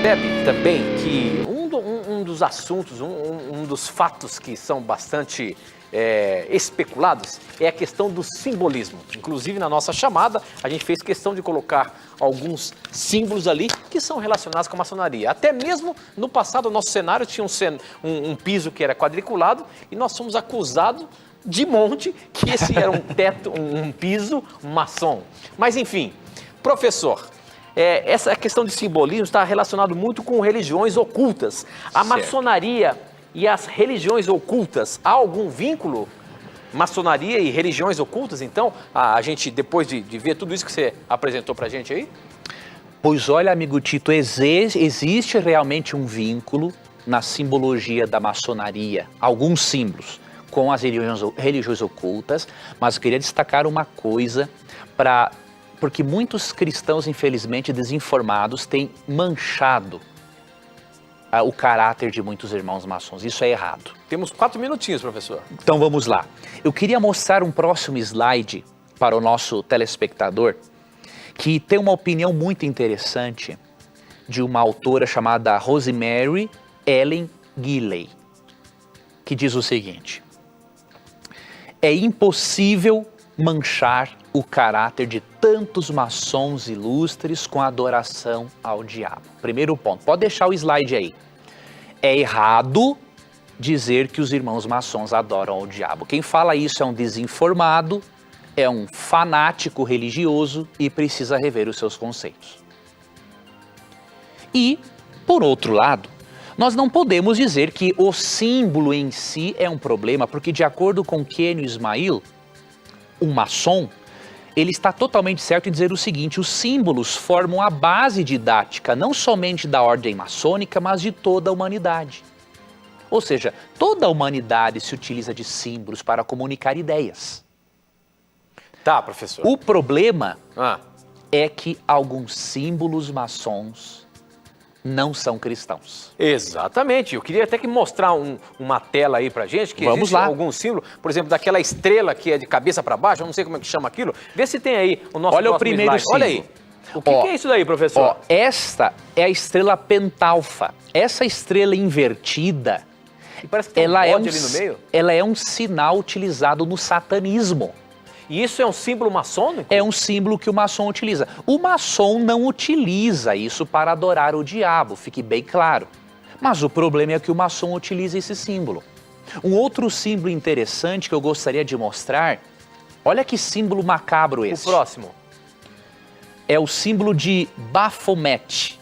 percebe também que um dos assuntos, um dos fatos que são bastante especulados é a questão do simbolismo. Inclusive, na nossa chamada, a gente fez questão de colocar alguns símbolos ali que são relacionados com a maçonaria. Até mesmo no passado, o nosso cenário tinha um piso que era quadriculado e nós fomos acusados de monte que esse era um teto, um piso maçom. Mas, enfim, professor, essa questão de simbolismo está relacionado muito com religiões ocultas. A maçonaria e as religiões ocultas, há algum vínculo? Maçonaria e religiões ocultas, então? A gente, depois de ver tudo isso que você apresentou pra gente aí? Pois olha, amigo Tito, existe realmente um vínculo na simbologia da maçonaria, alguns símbolos com as religiões ocultas, mas eu queria destacar uma coisa, porque muitos cristãos, infelizmente, desinformados, têm manchado o caráter de muitos irmãos maçons. Isso é errado. Temos 4 minutinhos, professor. Então vamos lá. Eu queria mostrar um próximo slide para o nosso telespectador, que tem uma opinião muito interessante de uma autora chamada Rosemary Ellen Gilley, que diz o seguinte: é impossível manchar o caráter de tantos maçons ilustres com adoração ao diabo. Primeiro ponto, pode deixar o slide aí. É errado dizer que os irmãos maçons adoram ao diabo. Quem fala isso é um desinformado, é um fanático religioso e precisa rever os seus conceitos. E, por outro lado, nós não podemos dizer que o símbolo em si é um problema, porque de acordo com Kenio Ismail, um maçom, ele está totalmente certo em dizer o seguinte: os símbolos formam a base didática não somente da ordem maçônica, mas de toda a humanidade. Ou seja, toda a humanidade se utiliza de símbolos para comunicar ideias. Tá, professor. O problema é que alguns símbolos maçons não são cristãos. Exatamente. Eu queria até que mostrar uma tela aí pra gente, que Vamos existe lá. algum símbolo, por exemplo, daquela estrela que é de cabeça para baixo, eu não sei como é que chama aquilo. Vê se tem aí o nosso Olha o próximo primeiro slide. Olha aí. O que é isso daí, professor? Esta é a estrela pentalfa. Essa estrela invertida, E parece que tem ela um bode ali no meio. ela é um sinal utilizado no satanismo. E isso é um símbolo maçônico? É um símbolo que o maçom utiliza. O maçom não utiliza isso para adorar o diabo, fique bem claro. Mas o problema é que o maçom utiliza esse símbolo. Um outro símbolo interessante que eu gostaria de mostrar, olha que símbolo macabro esse. O próximo. É o símbolo de Baphomet,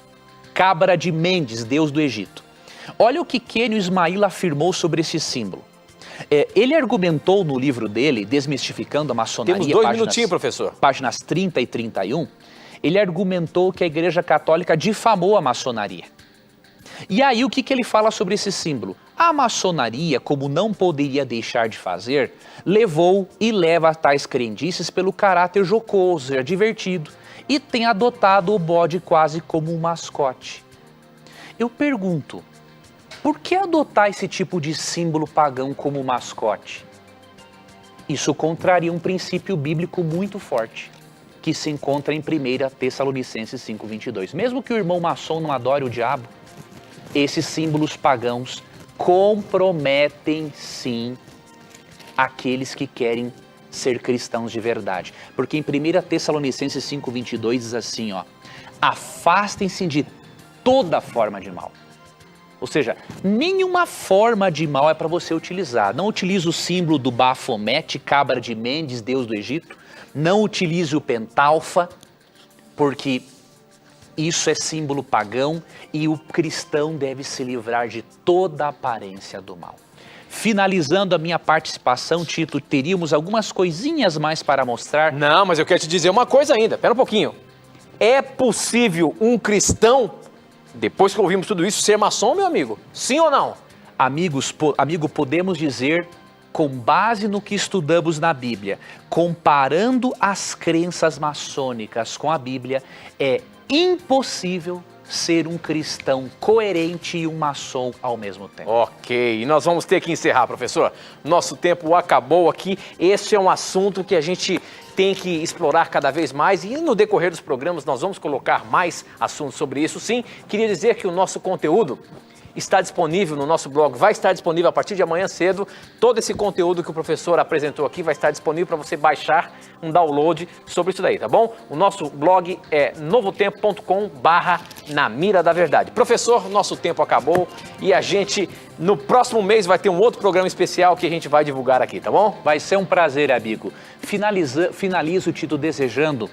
cabra de Mendes, deus do Egito. Olha o que Kenio Ismail afirmou sobre esse símbolo. Ele argumentou no livro dele, Desmistificando a Maçonaria, Temos 2 minutinhos, professor. Páginas 30 e 31, ele argumentou que a Igreja Católica difamou a maçonaria. E aí o que ele fala sobre esse símbolo? A maçonaria, como não poderia deixar de fazer, levou e leva a tais crendices pelo caráter jocoso, divertido, e tem adotado o bode quase como um mascote. Eu pergunto, por que adotar esse tipo de símbolo pagão como mascote? Isso contraria um princípio bíblico muito forte, que se encontra em 1 Tessalonicenses 5:22. Mesmo que o irmão maçom não adore o diabo, esses símbolos pagãos comprometem sim aqueles que querem ser cristãos de verdade. Porque em 1 Tessalonicenses 5:22 diz assim, afastem-se de toda forma de mal. Ou seja, nenhuma forma de mal é para você utilizar. Não utilize o símbolo do Baphomet, cabra de Mendes, deus do Egito. Não utilize o pentalfa, porque isso é símbolo pagão e o cristão deve se livrar de toda a aparência do mal. Finalizando a minha participação, Tito, teríamos algumas coisinhas mais para mostrar. Não, mas eu quero te dizer uma coisa ainda. Pera um pouquinho. É possível um cristão, depois que ouvimos tudo isso, ser maçom, meu amigo? Sim ou não? Amigo, podemos dizer, com base no que estudamos na Bíblia, comparando as crenças maçônicas com a Bíblia, é impossível ser um cristão coerente e um maçom ao mesmo tempo. Ok, e nós vamos ter que encerrar, professor. Nosso tempo acabou aqui. Este é um assunto que a gente tem que explorar cada vez mais e no decorrer dos programas nós vamos colocar mais assuntos sobre isso. Sim, queria dizer que o nosso conteúdo está disponível no nosso blog, vai estar disponível a partir de amanhã cedo. Todo esse conteúdo que o professor apresentou aqui vai estar disponível para você baixar um download sobre isso daí, tá bom? O nosso blog é novotempo.com/na mira da verdade. Professor, nosso tempo acabou e a gente, no próximo mês, vai ter um outro programa especial que a gente vai divulgar aqui, tá bom? Vai ser um prazer, amigo. Finalizo te desejando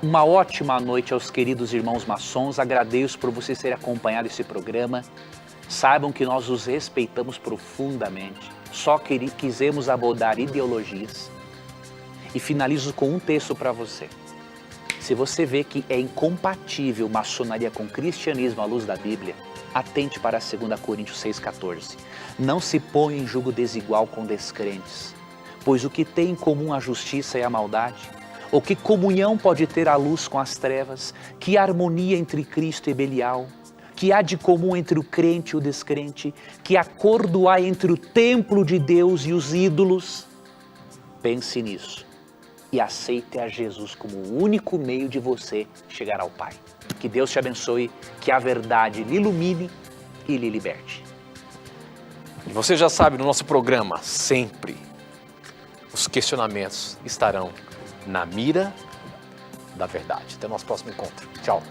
uma ótima noite aos queridos irmãos maçons. Agradeço por vocês terem acompanhado esse programa. Saibam que nós os respeitamos profundamente. Só quisemos abordar ideologias. E finalizo com um texto para você. Se você vê que é incompatível maçonaria com cristianismo à luz da Bíblia, atente para 2 Coríntios 6,14. Não se põe em julgo desigual com descrentes, pois o que tem em comum a justiça e a maldade? Ou que comunhão pode ter a luz com as trevas? Que harmonia entre Cristo e Belial? Que há de comum entre o crente e o descrente? Que acordo há entre o templo de Deus e os ídolos? Pense nisso e aceite a Jesus como o único meio de você chegar ao Pai. Que Deus te abençoe, que a verdade lhe ilumine e lhe liberte. E você já sabe, no nosso programa, sempre os questionamentos estarão na mira da verdade. Até o nosso próximo encontro. Tchau.